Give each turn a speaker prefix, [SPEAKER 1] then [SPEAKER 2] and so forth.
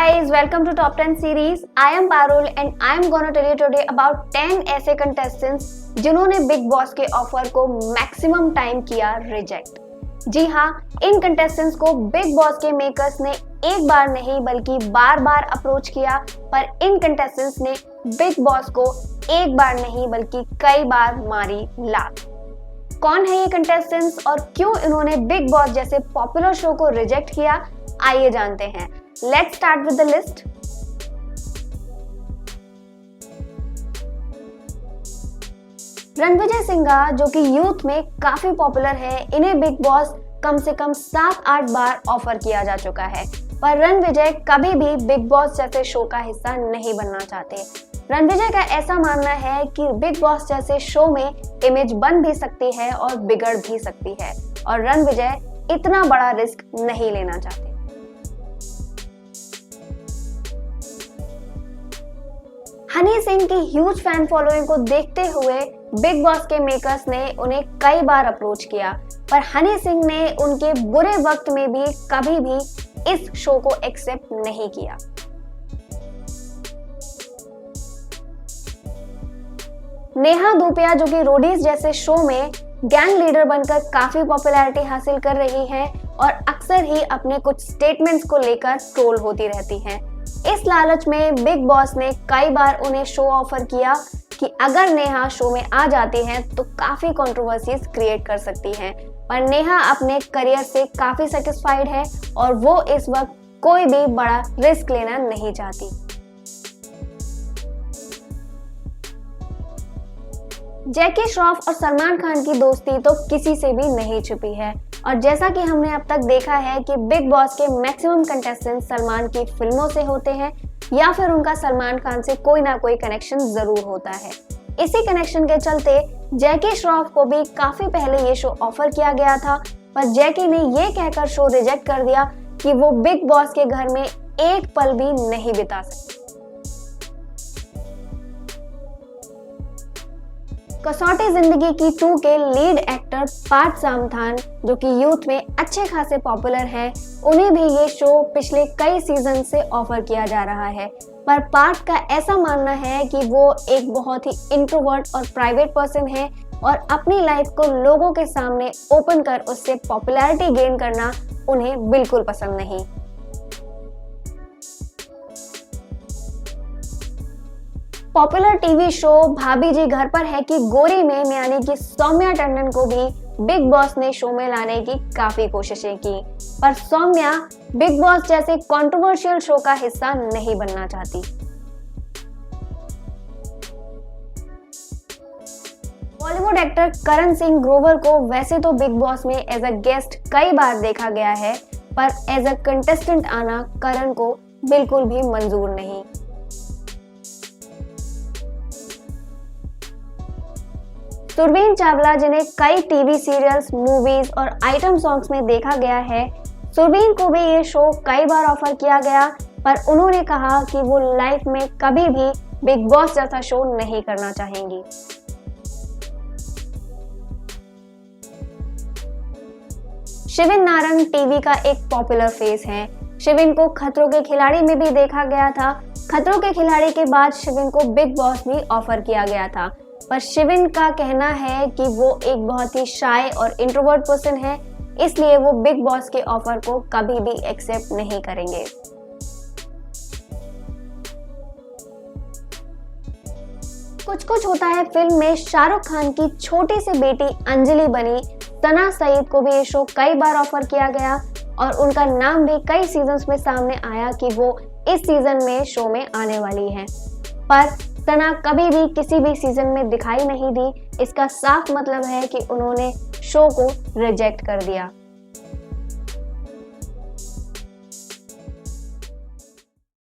[SPEAKER 1] guys, welcome to Top 10 series. I am Parul and I am gonna tell you today about 10 ऐसे contestants जिन्होंने big boss के offer को maximum time किया reject. जी हाँ, इन contestants को big boss के makers ने एक बार नहीं बल्कि बार बार अप्रोच किया, पर इन कंटेस्टेंट्स ने बिग बॉस को एक बार नहीं बल्कि कई बार मारी लात। कौन है ये कंटेस्टेंट्स और क्यों इन्होंने बिग बॉस जैसे पॉपुलर शो को रिजेक्ट किया, आइए जानते हैं। Let's start with the list. Ranvijay Singha, जो कि यूथ में काफी पॉपुलर है, इन्हें बिग बॉस कम से कम 7-8 बार ऑफर किया जा चुका है, पर रणविजय कभी भी बिग बॉस जैसे शो का हिस्सा नहीं बनना चाहते। रणविजय का ऐसा मानना है कि बिग बॉस जैसे शो में इमेज बन भी सकती है और बिगड़ भी सकती है, और रणविजय इतना बड़ा रिस्क नहीं लेना चाहते। हनी सिंह की ह्यूज फैन फॉलोइंग को देखते हुए बिग बॉस के मेकर्स ने उन्हें कई बार अप्रोच किया, पर हनी सिंह ने उनके बुरे वक्त में भी कभी भी इस शो को एक्सेप्ट नहीं किया। नेहा धूपिया, जो कि रोडीज जैसे शो में गैंग लीडर बनकर काफी पॉपुलैरिटी हासिल कर रही हैं और अक्सर ही अपने कुछ स्टेटमेंट्स को लेकर ट्रोल होती रहती हैं। इस लालच में बिग बॉस ने कई बार उन्हें शो ऑफर किया कि अगर नेहा शो में आ जाती हैं तो काफी कंट्रोवर्सीज क्रिएट कर सकती हैं, पर नेहा अपने करियर से काफी सेटिस्फाइड है और वो इस वक्त कोई भी बड़ा रिस्क लेना नहीं चाहती। जैकी श्रॉफ और सलमान खान की दोस्ती तो किसी से भी नहीं छुपी है, और जैसा कि हमने अब तक देखा है कि बिग बॉस के मैक्सिमम कंटेस्टेंट सलमान की फिल्मों से होते हैं या फिर उनका सलमान खान से कोई ना कोई कनेक्शन जरूर होता है। इसी कनेक्शन के चलते जैकी श्रॉफ को भी काफी पहले ये शो ऑफर किया गया था, पर जैकी ने ये कहकर शो रिजेक्ट कर दिया कि वो बिग बॉस के घर में एक पल भी नहीं बिता सकती। कसौटी जिंदगी की 2 के लीड एक्टर पार्थ सामथान, जो कि यूथ में अच्छे खासे पॉपुलर हैं, उन्हें भी ये शो पिछले कई सीजन से ऑफर किया जा रहा है, पर पार्थ का ऐसा मानना है कि वो एक बहुत ही इंट्रोवर्ट और प्राइवेट पर्सन है और अपनी लाइफ को लोगों के सामने ओपन कर उससे पॉपुलैरिटी गेन करना उन्हें बिल्कुल पसंद नहीं। पॉपुलर टीवी शो भाभी जी घर पर है कि गोरी में यानी कि सौम्या टंडन को भी बिग बॉस ने शो में लाने की काफी कोशिशें की, पर सौम्या बिग बॉस जैसे कंट्रोवर्शियल शो का हिस्सा नहीं बनना चाहती। बॉलीवुड एक्टर करण सिंह ग्रोवर को वैसे तो बिग बॉस में एज अ गेस्ट कई बार देखा गया है, पर एज अ कंटेस्टेंट आना करण को बिल्कुल भी मंजूर नहीं। सुरवीन चावला, जिन्हें कई टीवी सीरियल्स, मूवीज और आइटम सॉन्ग्स में देखा गया है, सुरवीन को भी ये शो कई बार ऑफर किया गया, पर उन्होंने कहा कि वो लाइफ में कभी भी बिग बॉस जैसा शो नहीं करना चाहेंगी। शिविन नारंग टीवी का एक पॉपुलर फेस है। शिविन को खतरों के खिलाड़ी में भी देखा गया था। खतरों के खिलाड़ी के बाद शिविन को बिग बॉस भी ऑफर किया गया था, पर शिविन का कहना है कि वो एक बहुत ही शाय और इंट्रोवर्ट पर्सन है, इसलिए वो बिग बॉस के ऑफर को कभी भी एक्सेप्ट नहीं करेंगे। कुछ होता है फिल्म में शाहरुख खान की छोटी सी बेटी अंजलि बनी सना सईद को भी ये शो कई बार ऑफर किया गया और उनका नाम भी कई सीजन्स में सामने आया कि वो इस सीजन में शो में आने वाली है, पर सना कभी भी किसी भी सीजन में दिखाई नहीं दी। इसका साफ मतलब है कि उन्होंने शो को रिजेक्ट कर दिया।